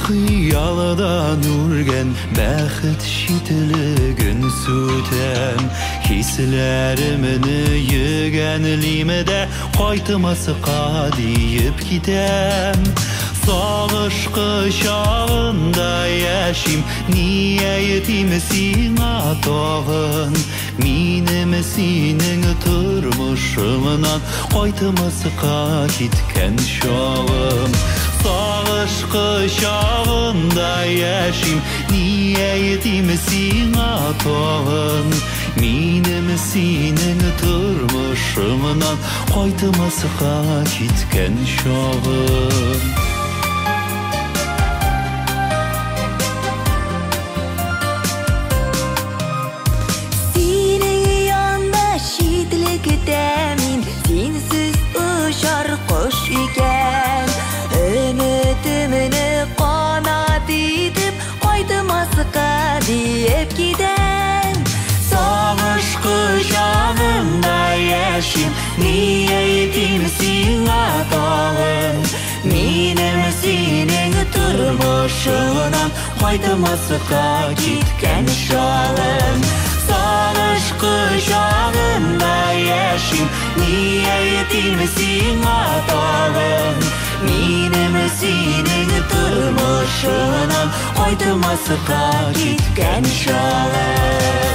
Хыялыдан үрген бәхіт шетілігін сүтем Хисләреміні егәнлимеде қайтымасыға дейіп кетем Сағыш құшағында яшим ниетім сиңа тағын Минем синің тұрмышымынан қайтымасыға кеткен шағым Сағыш құшағында яшим ниетім сиңа тағын Минем синің тұрмышымынан қайтымасыға кеткен шағым Min sensiz uçar kuş iken Ümitimini kanat edip Qaytmasıqa deyip giden Sağış kuşağında yaşim niyetim siңа tağın Minем синең тұрмышынан Qaytmasıqa кеткен шағым Sağış kuşağında yaşim niyetim siңа tağın Minem синең тұрмышынан Qaytmasıqa кеткен шағым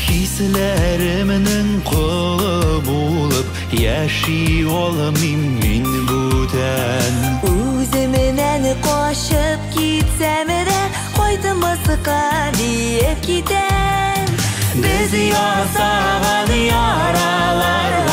Хисләремнең кулы булып яши алмыйм мин бүтән Үземнән качып китсәм дә Кайтмасыга диеп китәм Без ясаган яралар